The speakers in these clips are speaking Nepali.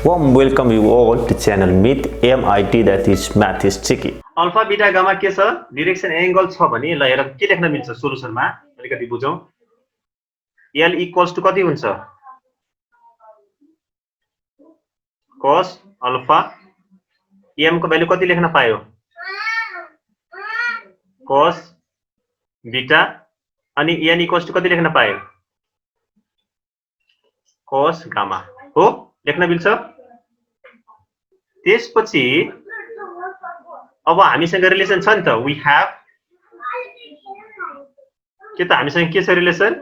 Warm welcome you all to channel Meet MIT, that is Math is Tricky. Alpha beta gamma के छ डाइरेक्सन एंगल छ भने ल हेर के लेख्न मिल्छ सोलुसनमा अलिकति बुझौं l इक्वल्स टु कति हुन्छ cos अल्फा m को भ्यालु कति लेख्न पायो cos बीटा अनि n इक्वल्स टु कति लेख्न पायो cos गामा हो लेख्न मिल्छ त्यसपछि अब हामीसँग रिलेसन छ नि त वी हैव के त हामीसँग के छ relation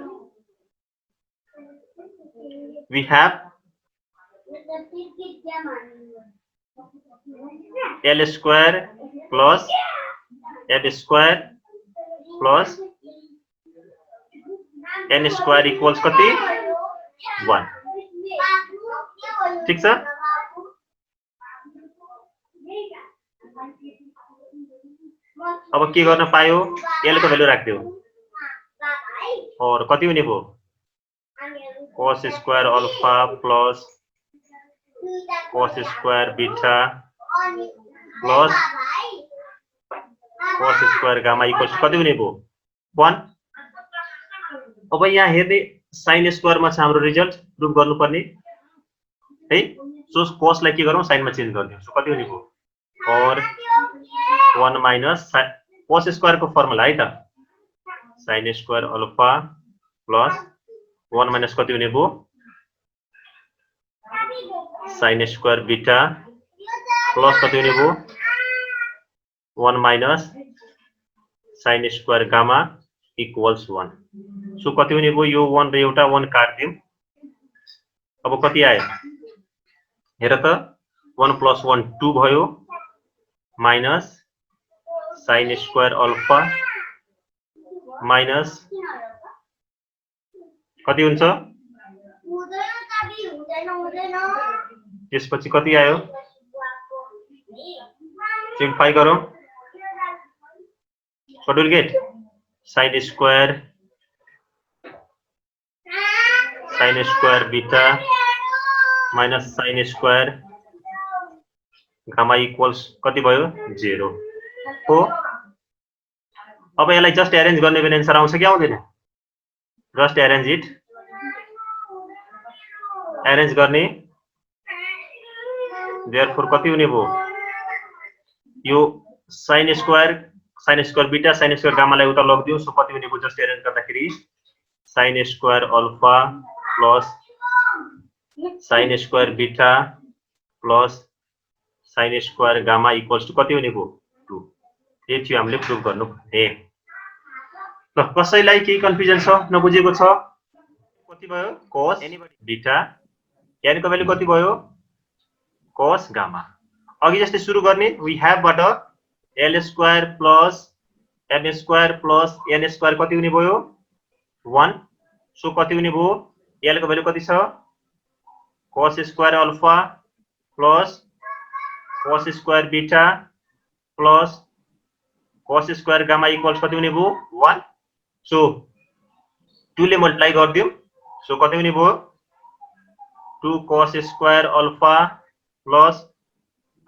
we have l square plus f square plus n square equals कति 1 ठीक छ अब के गर्न पायो l को भ्यालु राख्दियो और कति हुने भो cos square alpha plus cos square beta plus cos square gamma equals कति हुने भो 1 अब यहाँ हेर्ने sin स्क्वायर मा छ हाम्रो रिजल्ट प्रुफ गर्नुपर्ने है सो cos लाई के गरौँ sin मा चेन्ज गर्दियौ सो कति हुने भो और 1 माइनस cos स्क्वायर को फर्मुला है त sin square alpha plus 1 minus कति हुने भो sin स्क्वायर बीटा प्लस कति हुने भो 1 minus sin square gamma equals 1 so कति हुने भो यो 1 र एउटा 1 काट्दियौ अब कति आयो हेर त 1 प्लस 1 2 भयो minus sin square alpha minus कति हुन्छ त्यसपछि कति आयो सिम्प्लिफाई गरौँ what will get sin square beta minus sin square gamma equals कति भयो 0 हो अब यसलाई जस्ट अरेन्ज गर्ने बेला आन्सर आउँछ कि आउँदैन जस्ट अरेन्ज इट अरेन्ज गर्ने देयरफोर कति हुने भो यो sin square beta sin square गामालाई उता लग्दियौ सो कति हुने भो जस्ट अरेन्ज गर्दाखेरि sin square alpha plus sin square beta plus sin square gamma equals to कति हुने भो 2 यही थियो हामीले प्रुफ गर्नु हे ल कसैलाई केही कन्फ्युजन छ नबुझेको छ कति भयो cos बीटा n को भ्यालु कति भयो cos गामा अघि जस्तै सुरु गर्ने वी हैव बाट l square plus m square plus n square कति हुने भयो 1 सो कति हुने भयो l को भ्यालु कति छ cos square alpha plus cos square beta plus cos square gamma equals कति हुने भयो 1 सो 2 ले मल्टिप्लाई गर्दियौ सो कति हुने भयो 2 cos square alpha plus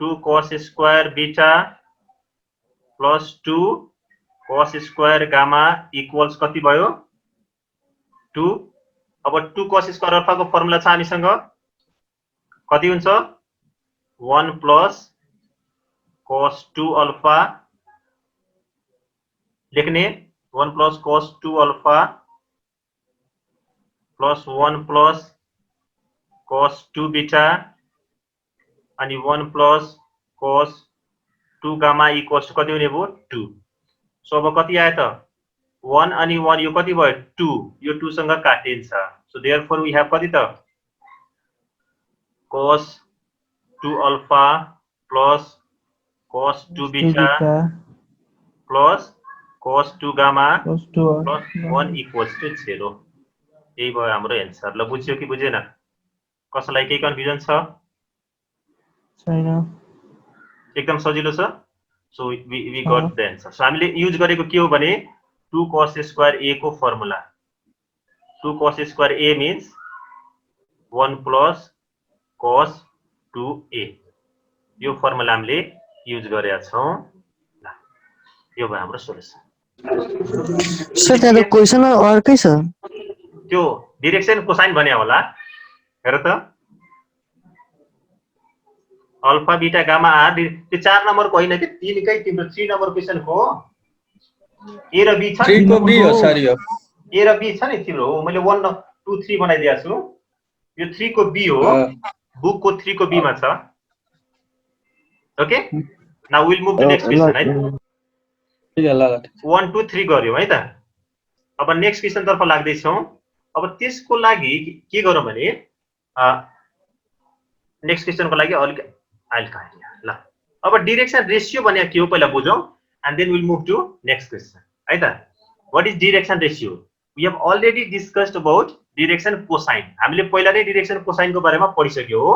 2 cos square beta plus 2 cos square gamma equals कति भयो 2 अब 2 cos स्क्वायर अल्फा को फर्मुला छ हामीसँग कति हुन्छ 1 प्लस cos 2 अल्फा लेख्ने 1 plus cos 2 alpha plus 1 plus cos 2 beta अनि 1 plus cos 2 gamma equals to कति हुने भयो 2 सो अब कति आयो त 1 अनि 1 यो कति भयो 2 यो 2 सँग काटिन्छ सो देयरफोर वी हैव कति त cos 2 alpha plus cos 2 beta plus cos 2 gamma plus 1 equals to 0 यही भयो हाम्रो आन्सर ल बुझ्यो कि बुझेन कसैलाई केही कन्फ्युजन छ छैन एकदम सजिलो छ so we got the answer so हामीले युज गरेको के हो भने 2 cos स्क्वायर a को formula 2 cos square a means 1 plus cos 2a यो फर्मुला हामीले युज गरेका छौं ल यो भयो हाम्रो सोलुसन सर त्यहाँ त क्वेशन अर्कै छ त्यो डाइरेक्सन कोसाइन भने होला हेर त अल्फा बीटा गामा आर त्यो 4 नम्बरको हैन के 3 कै तिम्रो 3 नम्बर क्वेशन हो ए र बी छ 3 को बी हो सर यो ए र बी छ नि तिम्रो हो मैले 1 2 3 बनाइदिएको छु यो 3 को बी हो बुक को 3 को बी मा छ okay now will move to next question है ठीक है ल 1 2 3 गर्यौ है त अब नेक्स्ट क्वेशन तर्फ लाग्दै छौं अब त्यसको लागि के गरौँ भने नेक्स्ट क्वेशन को लागि अलिक आइल काट्या ल अब डाइरेक्सन रेशियो भने के हो पहिला बुझौं and then we'll move to next question है त what is direction ratio we have already discussed about direction cosine हामीले पहिला नै direction cosine को बारेमा पढिसक्यो हो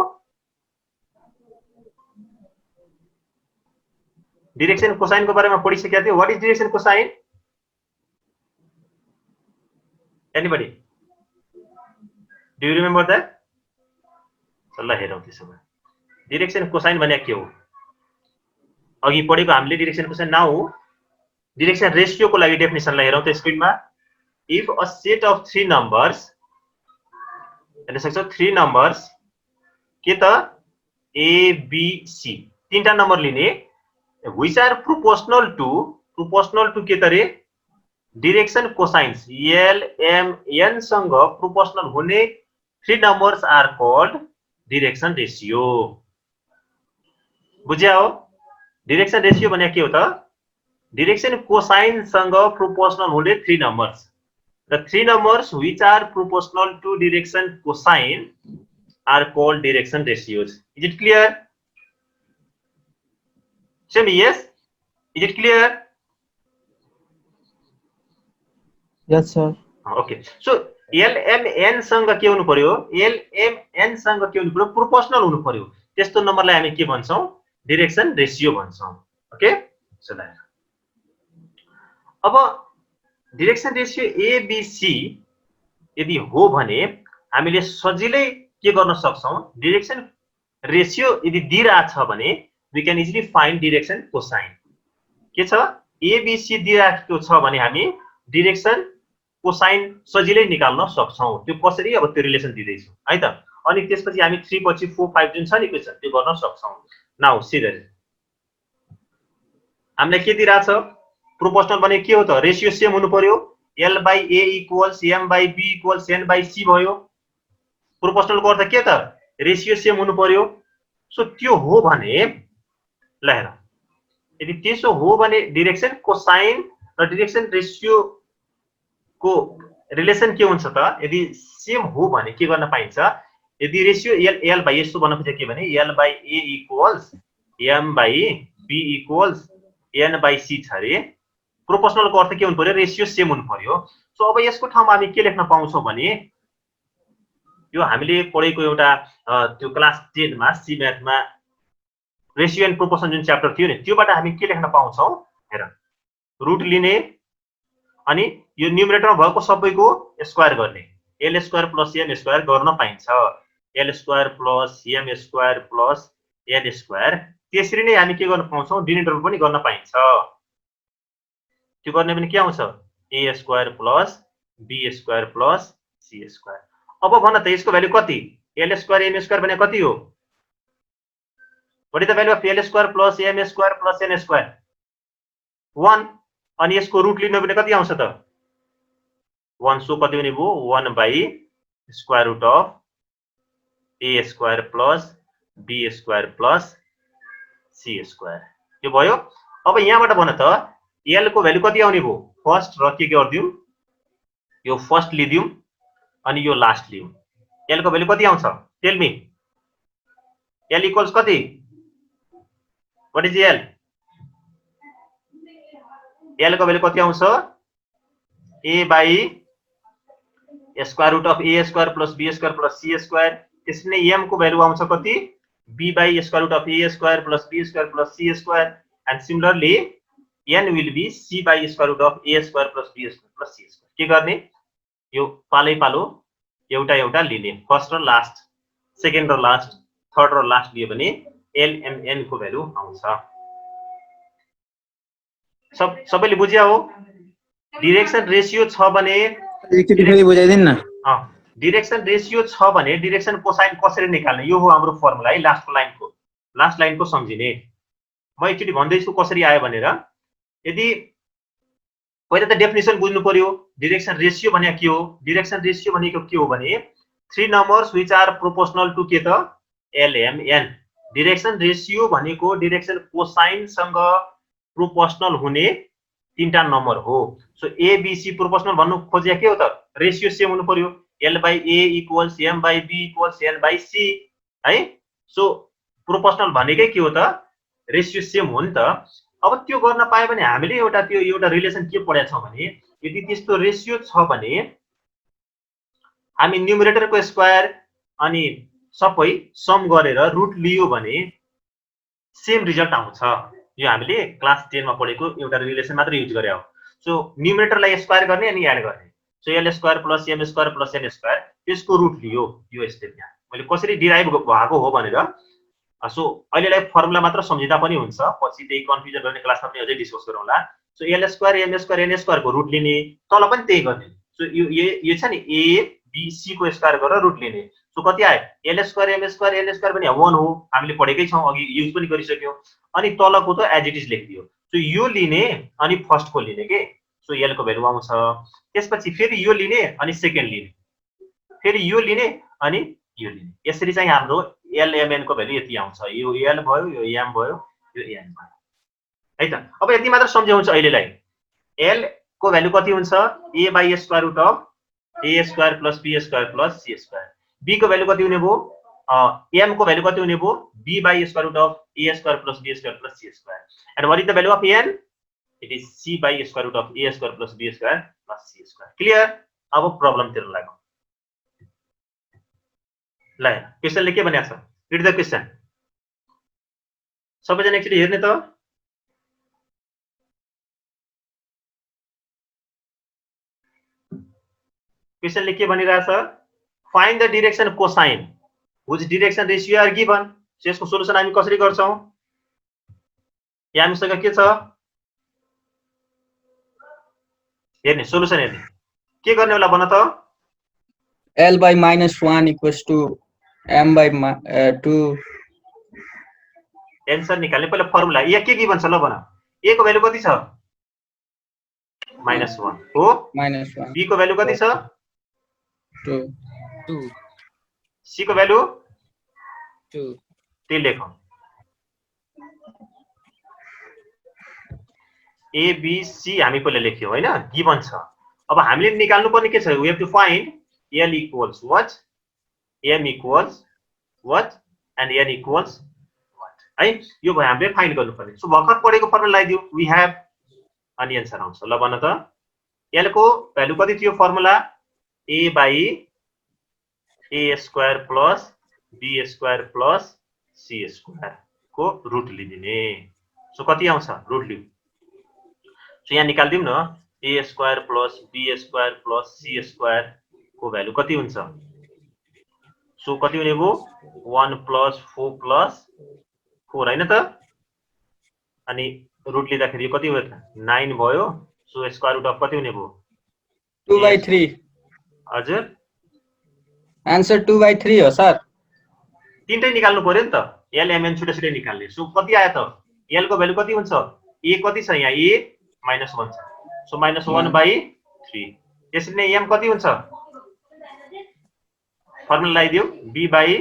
direction cosine को बारेमा पढिसकेका थियौ what is direction cosine anybody do you remember that ल हेरौं त्यसो भए direction cosine भने के हो अघि पढेको हामीले direction question now direction ratio को लागि डेफिनेसनलाई हेरौं त स्क्रिनमा if a set of 3 numbers हेर्न सक्छौ 3 नम्बर्स के त ए बी सी तीनटा नम्बर लिने व्हिच आर प्रोपोर्शनल टु के त रे direction cosines L M N सँग प्रोपोर्शनल हुने 3 numbers are called direction ratio बुझ्यौ डाइरेक्सन रेशियो भने के हो त डाइरेक्सन कोसाइन सँग प्रोपोर्शनल हुने 3 numbers the 3 numbers which are proportional to direction cosine are called direction ratios is it clear same yes is it clear yes sir okay so L M N सँग के हुनु पर्यो एल एम एन सँग के हुनु पर्यो प्रोपोर्शनल हुनु पर्यो त्यस्तो नम्बरलाई हामी के भन्छौं डाइरेक्सन रेशियो भन्छौं ओके सो दैट अब direction ratio A B C यदि हो भने हामीले सजिलै के गर्न सक्छौं डाइरेक्सन रेशियो यदि दिइरा छ भने we can easily find direction cosine के छ ए बी सी दिइराखेको छ भने हामी डाइरेक्सन कोसाइन सजिलै निकाल्न सक्छौं त्यो कसरी अब त्यो रिलेसन दिदै छु है त अनि त्यसपछि हामी 3 पछि 4 5 जुन छ नि क्वेशन त्यो गर्न सक्छौं नाउ सी दैट हामीले के दिइरा छ प्रोपोर्शनल भने के हो त रेशियो सेम हुनु पर्यो l / a = m / b = n / c भयो प्रोपोर्शनल को अर्थ के त रेशियो सेम हुनु पर्यो सो त्यो हो भने ल हेर यदि त्यसो हो भने डाइरेक्सन कोसाइन र डाइरेक्सन रेशियो को रिलेसन के हुन्छ त यदि सेम हो भने के गर्न पाइन्छ यदि रेशियो l / यस्तो बन्न खोजे के भने l / a = m / b = n / c छ रे प्रोपोर्शनल को अर्थ के हुनु पर्यो रेशियो सेम हुनु पर्यो सो अब यसको ठाउँमा हामी के लेख्न पाउँछौं भने यो हामीले पढेको एउटा त्यो क्लास 10 मा सी म्याथ मा रेशियो एन्ड प्रोपोर्सन जुन च्याप्टर थियो नि त्योबाट हामी के लेख्न पाउँछौं हेर रुट लिने अनि यो न्युमरेटरमा भएको सबैको स्क्वायर गर्ने l² + m² गर्न पाइन्छ l² + m² + n² त्यसरी नै हामी के गर्न पाउँछौं डिनोमिनेटर पनि गर्न पाइन्छ त्यो गर्ने भने के आउँछ a² + b² + c² अब भन त यसको भ्यालु कति l² m² भने कति हो what is the value of l² + m² + n² 1 अनि यसको रुट लिनु भने कति आउँछ त 1 सो कति हुने भयो 1/√= a² + b² + c² यो भयो अब यहाँबाट भन त l को भ्यालु कति आउने भयो फर्स्ट र के गर्दियौ यो फर्स्ट लिदियौ अनि यो लास्ट लियौ l को भ्यालु कति आउँछ टेल मी l = कति what is l l को भ्यालु कति आउँछ a/√a² + b² + c² त्यसरी नै m को भ्यालु आउँछ कति b/√a² + b² + c² and similarly n will be c/√a² + b² + c². के गर्ने यो पालै पालो एउटा एउटा लिने फर्स्ट र लास्ट सेकेन्ड र लास्ट थर्ड र लास्ट लियो भने एलएमएन को भ्यालु आउँछ। सबैले बुझ्या हो? डिरेक्सन रेशियो छ भने एकचोटि फेरि बुझाइदिनु न। डिरेक्सन रेशियो छ भने डिरेक्सन कोसाइन कसरी निकाल्ने, यो हो हाम्रो फर्मुला है। लास्ट लाइनको सम्झिने। म एकचोटि भन्दैछु कसरी आयो भनेर। यदि पहिला त डेफिनेसन बुझ्नु पर्यो। डिरेक्सन रेशियो भनेको के हो? डिरेक्सन रेशियो भनेको के हो भने 3 numbers which are proportional to के त एलएमएन। डिरेक्सन रेशियो भनेको डिरेक्सन कोसाइन सँग प्रोपोर्शनल हुने 3टा नम्बर हो। So A B C proportional भन्नु खोजे के हो त? रेशियो सेम हुनु पर्यो। L/A equals M/B equals N/C है। सो प्रोपोर्शनल भनेकै के हो त? रेशियो सेम हो नि त। अब त्यो गर्न पाए भने हामीले एउटा रिलेसन के पढेका छौं भने यदि त्यस्तो रेशियो छ भने हामी न्युमरेटरको स्क्वायर अनि सबै सम गरेर रुट लियो भने सेम रिजल्ट आउँछ। यो हामीले क्लास 10 मा पढेको एउटा रिलेसन मात्र युज गरे हो। सो न्युमरेटरलाई स्क्वायर गर्ने अनि एड गर्ने। So L square plus M square plus N square त्यसको रुट लियो। यो स्टेप यहाँ मैले कसरी डिराइभ भएको हो भनेर। सो अहिलेलाई फर्मुला मात्र सम्झिँदा पनि हुन्छ, पछि त्यही कन्फ्युजन गर्ने क्लासमा पनि अझै डिस्कस गरौँला। So L square M square N square को रुट लिने, तल पनि त्यही गर्ने। सो यो छ नि A B C को स्क्वायर गरेर रुट लिने। सो कति आयो? L square M square N square पनि 1 हो, हामीले पढेकै छौं, अघि युज पनि गरिसक्यौ। अनि तलको त एज इट इज लेखिदियो। सो यो लिने अनि फर्स्ट को लिने के। सो L को भ्यालु आउँछ। त्यसपछि फेरि यो लिने अनि सेकेन्ड लिने, फेरि यो लिने अनि यो लिने। यसरी चाहिँ हाम्रो एलएमएन को भ्यालु यति आउँछ। यो एल भयो, यो एम भयो, यो एन भयो है त। अब यति मात्र सम्झाउँछ अहिलेलाई। एल को भ्यालु कति हुन्छ? a by square root of a square plus b square plus c square. b को भ्यालु कति हुने भयो? m को भ्यालु कति हुने भयो? b by square root of a square plus b square plus c square. And what is the value of n? It is c by square root of a square plus b square plus c square. Clear? अब प्रब्लम तिर लागौं। ल क्वेशनले के भनेको छ? Read the question. सबैजना एकचोटि हेर्ने त। क्वेशनले के भनिरहेछ? Find the direction cosine which direction ratio are given. So यसको सोलुसन हामी कसरी गर्छौं? यहाँ हामीसँग के छ? हेर्ने सोलुसन हेर्ने। के गर्ने होला भन त? L/-1 equals to M/2। Answer निकाल्ने पहिला फर्मुला। यहाँ के गिवन छ ल भन। a को भ्यालु कति छ? -1 हो। -1 b को भ्यालु कति छ? 2 c को भ्यालु 2 त्यही लेखौं। a b c हामी पहिला लेख्यौ हैन, गिवन छ। अब हामीले निकाल्नु पर्ने के छ? We have to find L equals what, M equals what and N equals what है। यो भयो हामीले फाइन्ड गर्नु पर्ने। सो भर्खर पढेको फर्मुला लगाइदियो। वी हैव अनि आन्सर आउँछ। ल भन त। L को भ्यालु कति थियो? Formula a by a square plus b square plus c square को रुट लिदिने। सो कति आउँछ? रुट लिऊ। सो यहाँ निकाल्दियौ न। a square plus b square plus c square को भ्यालु कति हुन्छ? सो कति हुने भयो? 1 प्लस 4 प्लस 4 हैन त। अनि रुट लिँदाखेरि यो कति भयो त? 9 भयो। सो स्क्वायर रुट अफ कति हुने भयो? 2/3। हजुर आन्सर 2/3 हो सर। तीनटै निकाल्नु पर्यो नि त। एल एम एन छुट्टै छुट्टै निकाल्ने। सो कति आयो त? एल को भ्यालु कति हुन्छ? a कति छ यहाँ? a -1 छ। सो -1/3। यसरी नै m कति हुन्छ? फर्मुला लगाइदियो। b बाइ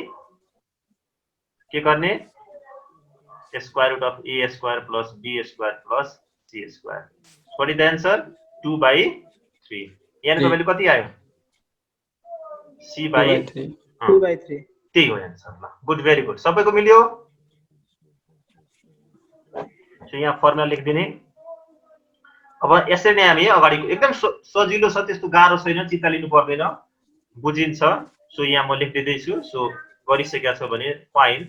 के गर्ने? Square root of a square plus b square plus c square. What is the answer? 2/3। n को भ्यालु कति आयो? c by 2/3। त्यही हो आन्सर। ल गुड, भेरी गुड। सबैको मिल्यो? सो यहाँ फर्मुला लेखिदिने। अब यसरी नै हामी अगाडिको एकदम सजिलो छ, त्यस्तो गाह्रो छैन, चिन्ता लिनु पर्दैन, बुझिन्छ। सो यहाँ म लेखिदिँदै छु। सो गरिसकेका छ भने फाइन,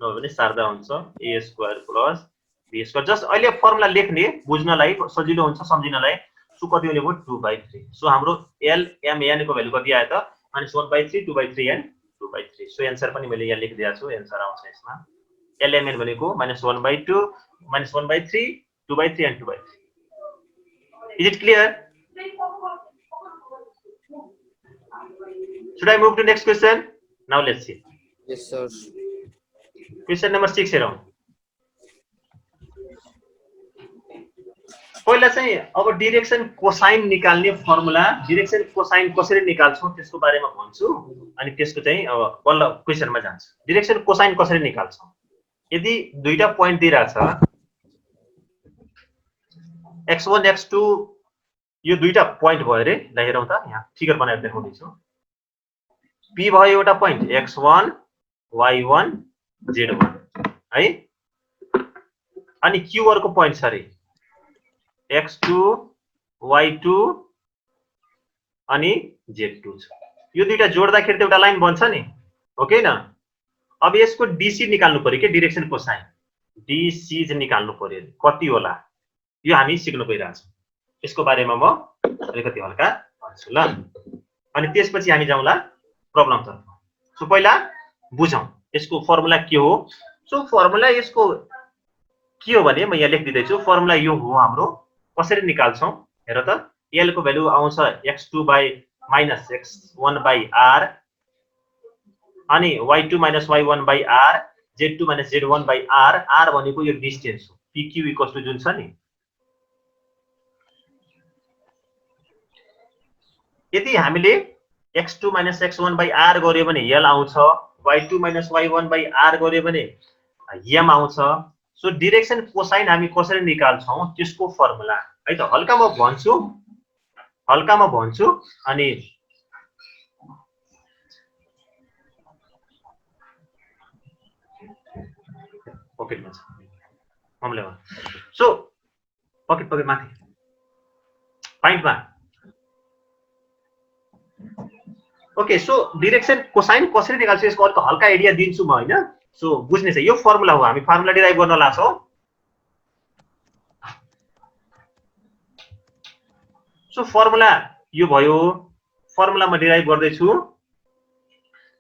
नभए भने सार्दा हुन्छ। a square plus b square. Just अहिले फर्मुला लेख्ने, बुझ्नलाई सजिलो हुन्छ, सम्झिनलाई। सो कति हुने भयो? 2/3। सो हाम्रो l m n को भ्यालु कति आयो त? -1/3, 2/3 एन्ड 2/3। 2/3 सो एन्सर पनि मैले यहाँ लेखिदिएको छु एन्सर आउँछ यसमा एलएमएन भनेको -1/2 -1/3 2/3 and 2/3 Is it clear? Should I move to next question? Now let's see. Yes, sir. Question number 6 हेरौं पहिला चाहिँ अब डाइरेक्सन कोसाइन निकाल्ने फर्मुला डाइरेक्सन कोसाइन कसरी निकाल्छौं त्यसको बारेमा भन्छु अनि त्यसको चाहिँ अब बल्ल क्वेशनमा जान्छु डाइरेक्सन कोसाइन कसरी निकाल्छौं यदि दुईटा प्वाइन्ट दिइरा छ x1 x2 यो दुईटा प्वाइन्ट भयो रे ल हेरौं त यहाँ फिगर बनाएर देखाउँदै छु p भयो एउटा प्वाइन्ट x1 y1 z1 है अनि q अर्को प्वाइन्ट छ रे x2 y2 अनि z2 छ यो दुईटा जोड्दाखेरि त एउटा लाइन बन्छ नि हो कि न अब यसको dc निकाल्नु पर्यो के डाइरेक्सन कोसाइन dc चाहिँ निकाल्नु पर्यो कति होला यो हामी सिक्न गइरहेछौं यसको बारेमा म अलिकति हल्का भन्छु ल अनि त्यसपछि हामी जाउँला प्रब्लम तर्फ सो पहिला बुझौं यसको फर्मुला के हो सो फर्मुला यसको के हो भने म यहाँ लेखिदिदै छु फर्मुला यो हो हाम्रो कसरी निकाल्छौं हेर त l को भ्यालु आउँछ x2 - x1/r अनि y2 - y1/r z2 - z1/r r भनेको यो डिस्टेन्स हो pq इक्वल्स टु जुन छ नि यदि हामीले x2 - x1/r गर्यो भने l आउँछ y2 - y1/r गर्यो भने m आउँछ सो डाइरेक्सन कोसाइन हामी कसरी निकाल्छौं त्यसको फर्मुला है त हल्का म भन्छु अनि पकेटमा छ हमले सो पकेट माथि पाइन्टमा ओके सो डाइरेक्सन कोसाइन कसरी निकाल्छु यसको अर्को हल्का आइडिया दिन्छु म हैन सो बुझ्ने छ यो फर्मुला हो हामी फर्मुला डिराइभ गर्न लाग्छौं सो फर्मुला यो भयो फर्मुला म डिराइभ गर्दै छु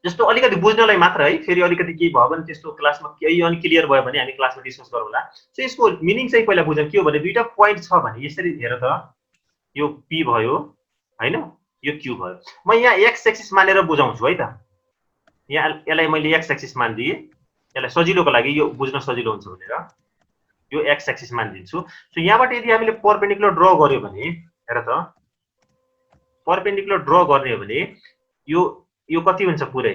जस्तो अलिकति बुझ्नलाई मात्र है फेरि अलिकति के भयो भने त्यस्तो क्लासमा केही अनक्लियर भयो भने हामी क्लासमा डिस्कस गरौँला सो यसको मिनिङ चाहिँ पहिला बुझौँ के हो भने दुईटा प्वाइन्ट छ भने यसरी हेर त यो p भयो हैन यो q भयो म यहाँ x एक्सिस मानेर बुझाउँछु है त यहाँ यसलाई मैले x एक्सिस मान्दिए यसलाई सजिलोको लागि यो बुझ्न सजिलो हुन्छ भनेर यो x एक्सिस मानिदिन्छु सो यहाँबाट यदि हामीले परपेन्डिकुलर ड्रा गर्यो भने हेर त परपेन्डिकुलर ड्रा गर्ने हो भने यो कति हुन्छ पुरै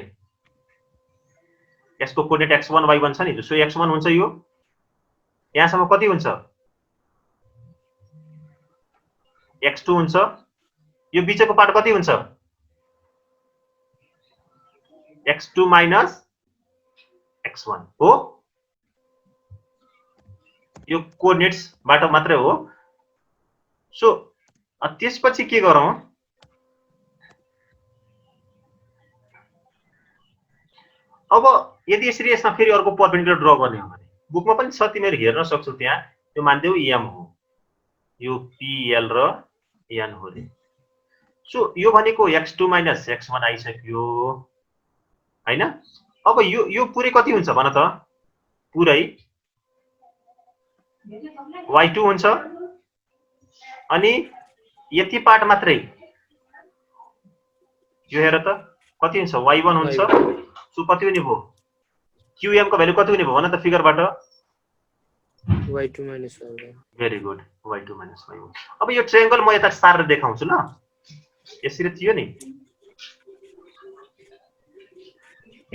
यसको कोर्डिनेट x1 y1 छ नि सो x1 हुन्छ यो यहाँसम्म कति हुन्छ x2 हुन्छ यो बीचको पार्ट कति हुन्छ x2 - x1 हो यो कोर्डिनेट्स बाट मात्रै हो सो त्यसपछि के गरौँ अब यदि यसरी यसमा फेरि अर्को परपेन्डिकुलर ड्रा गर्ने हो भने बुकमा पनि छ तिमीहरु हेर्न सक्छौ त्यहाँ त्यो मान्देऊ m हो यो pl र n हो रे सो यो भनेको x2 - x1 आइसक्यो हैन अब यो पुरै कति हुन्छ भन त पुरै y2 हुन्छ अनि यति पार्ट मात्रै यो हेर त कति हुन्छ y1 हुन्छ सो कति हुने भो qm को भ्यालु कति हुने भो भन त फिगरबाट y2 - y1 very good y2 - y1 अब यो ट्रायंगल म यता सारेर देखाउँछु ल यसरी थियो नि p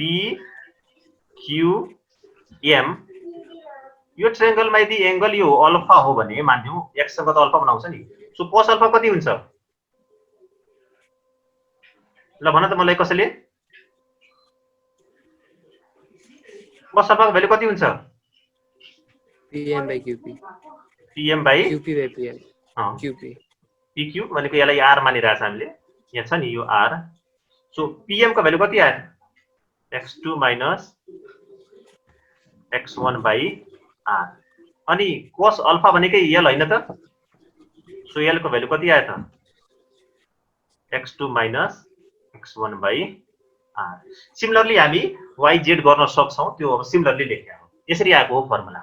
q m यो ट्रायंगल मा यदि एंगल यो अल्फा हो भने मान्यौ x सँग त अल्फा बनाउँछ नि सो cos अल्फा कति हुन्छ ल भन त मलाई कसैले cos अल्फा को भ्यालु कति हुन्छ pm/qp pm/qp qp pq भनेको यसलाई r मानिरहेछ हामीले यहाँ छ नि यो r सो pm को भ्यालु कति आयो x2 - x1/r अनि cos अल्फा भनेकै l हैन त सो l को भ्यालु कति आयो त x2 - x1/r r सिमिलरली हामी y z गर्न सक्छौं त्यो अब सिमिलरली लेख्या हो यसरी आएको हो फर्मुला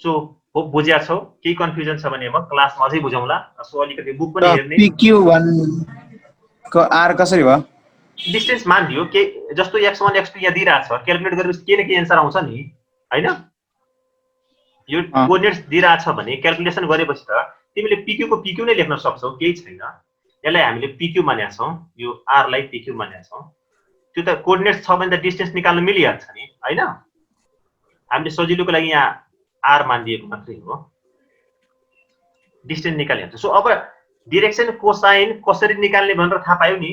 सो होप बुझ्या छौ केही कन्फ्युजन छ भने अब क्लासमा अझै बुझौँला सो अलिकति बुक पनि हेर्ने PQ1 को r कसरी भयो डिस्टेन्स मान दियो के जस्तो x1 x2 यहाँ दिइराछ क्याल्कुलेट गरेपछि के न के आन्सर आउँछ नि हैन यो कोअर्डिनेट्स दिइराछ भने क्याल्कुलेसन गरेपछि त तिमीले PQ को PQ नै लेख्न सक्छौ केही छैन यसलाई हामीले PQ मानेका छौं यो r लाई PQ मानेका छौं त्यो त कोअर्डिनेट्स छ भने त डिस्टेन्स निकाल्न मिलिहाल्छ नि हैन हामीले सजिलोको लागि यहाँ r मानिदिएको मात्रै हो डिस्टेन्स निकालिहाल्छ सो अब डाइरेक्सन कोसाइन कसरी निकाल्ने भनेर थाहा पायौ नि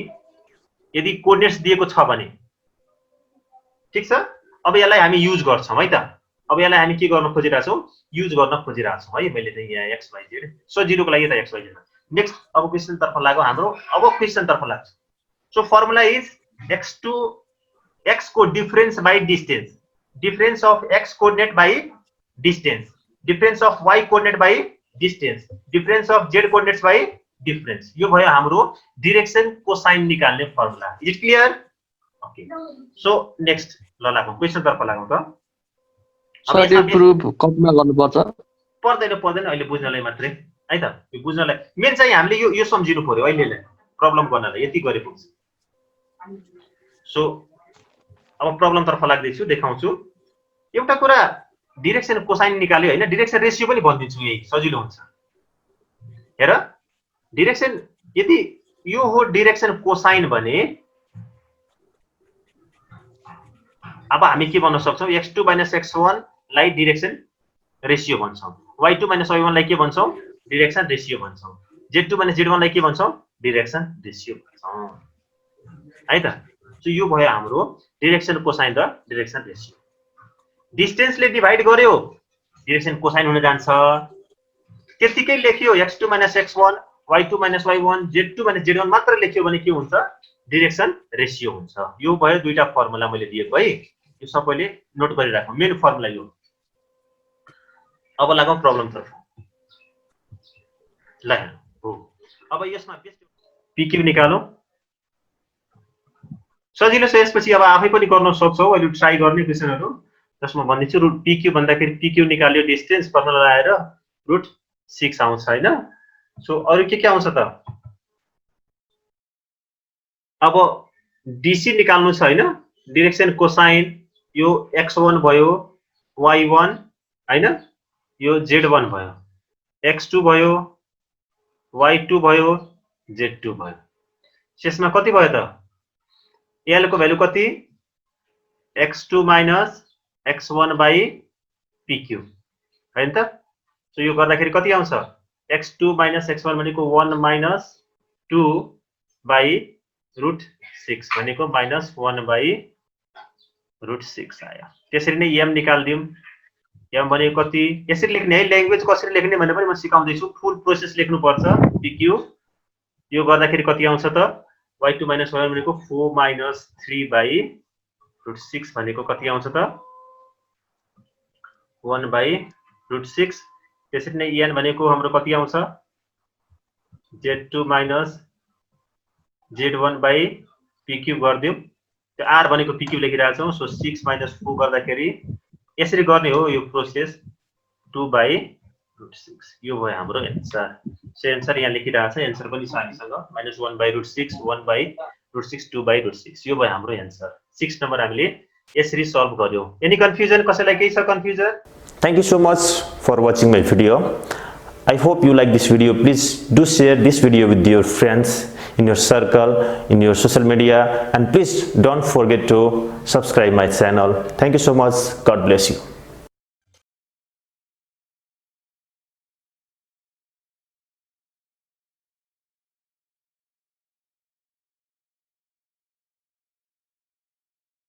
यदि कोअर्डिनेट्स दिएको छ भने ठीक छ अब यसलाई हामी युज गर्छौं है त अब यसलाई हामी के गर्न खोजिरहेका छौं युज गर्न खोजिरहेका छौं है मैले चाहिँ यहाँ x y z सो 0 को लागि त x y z नेक्स्ट अब क्वेशन तर्फ लाग्यो हाम्रो अब क्वेशन तर्फ लाग्छ so formula is x2 x को difference by distance difference of x coordinate by distance difference of y coordinate by distance difference of z coordinates by difference यो भयो हाम्रो डाइरेक्सन कोसाइन निकाल्ने formula is it clear okay so next ल लागौं क्वेशन तर्फ लागौं त सर यो प्रुफ कपीमा गर्नुपर्छ पर्दैन अहिले बुझ्नलाई मात्रै है त यो बुझ्नलाई मेन चाहिँ हामीले यो सम्झिनु पर्यो अहिलेलाई प्रब्लम गर्नलाई यति गरे पुग्छ सो अब प्रब्लम तर्फ लाग्दै छु देखाउँछु एउटा कुरा डाइरेक्सन कोसाइन निकाल्यो हैन डाइरेक्सन रेशियो पनि भनिदिन्छु यही सजिलो हुन्छ हेर डाइरेक्सन यदि यो हो डाइरेक्सन कोसाइन भने अब हामी के भन्न सक्छौं x2 - x1 लाई डाइरेक्सन रेशियो भन्छौं y2 - y1 लाई के भन्छौं डाइरेक्सन रेशियो भन्छौं z2 - z1 लाई के भन्छौं डाइरेक्सन रेशियो भन्छौं है त सो यो भयो हाम्रो डाइरेक्सन कोसाइन र डाइरेक्सन रेशियो डिस्टेन्सले डिभाइड गर्यो डाइरेक्सन कोसाइन हुन जान्छ त्यतिकै लेखियो x2 - x1 y2 - y1 z2 - z1 मात्र लेख्यो भने के हुन्छ डाइरेक्सन रेशियो हुन्छ यो भयो दुईटा फर्मुला मैले दिएको है यो सबैले नोट गरिराखौं मेन फर्मुला यो अब लागौं प्रब्लम तर्फ ल हो अब यसमा बेस्ट PQ निकालौं सजिलो छ यसपछि अब आफै पनि गर्न सक्छौ अहिले ट्राई गर्ने क्वेशनहरु जसमा भन्दिछु रुट PQ भन्दाखेरि PQ निकाल्यो डिस्टेन्स फर्मुला लगाएर रुट 6 आउँछ हैन सो अरु के आउँछ त अब DC निकाल्नु छ हैन डाइरेक्सन कोसाइन यो x1 भयो y1 हैन यो z1 भयो x2 भयो y2 भयो z2 भयो शेषमा कति भयो त l को भ्यालु कति x2 - x1 / PQ हैन त सो यो गर्दाखेरि कति आउँछ x2 - x1 भनेको 1 - 2 / रुट 6 भनेको -1 / रुट 6 आयो त्यसरी नै m निकाल्दियौ m भनेको कति यसरी लेख्ने है ल्याङ्ग्वेज कसरी लेख्ने भनेर पनि म सिकाउँदै छु फुल प्रोसेस लेख्नु पर्छ PQ यो गर्दाखेरि कति आउँछ त y2 - y1 भनेको 4 - 3 / रुट 6 भनेको कति आउँछ त 1 / रुट 6 त्यसरी नै n भनेको हाम्रो कति आउँछ z2 - z1 / PQ गर्दियौ त्यो r भनेको PQ लेखिरहेका छौं सो 6 - 4 गर्दाखेरि यसरी गर्ने हो यो प्रोसेस 2 / रुट 6 यो भयो हाम्रो एन्सर सो एन्सर यहाँ लेखिरहेको छ एन्सर पनि छ हामीसँग -1 / रुट 6 1 / रुट 6 2 / रुट 6 यो भयो हाम्रो एन्सर 6 नम्बर हामीले यसरी सल्भ गर्यौ एनी कन्फ्युजन कसैलाई केही छ confusion Thank you so much for watching my video. I hope you like this video. Please do share this video with your friends in your circle, in your social media, and please don't forget to subscribe my channel. Thank you so much. God bless you.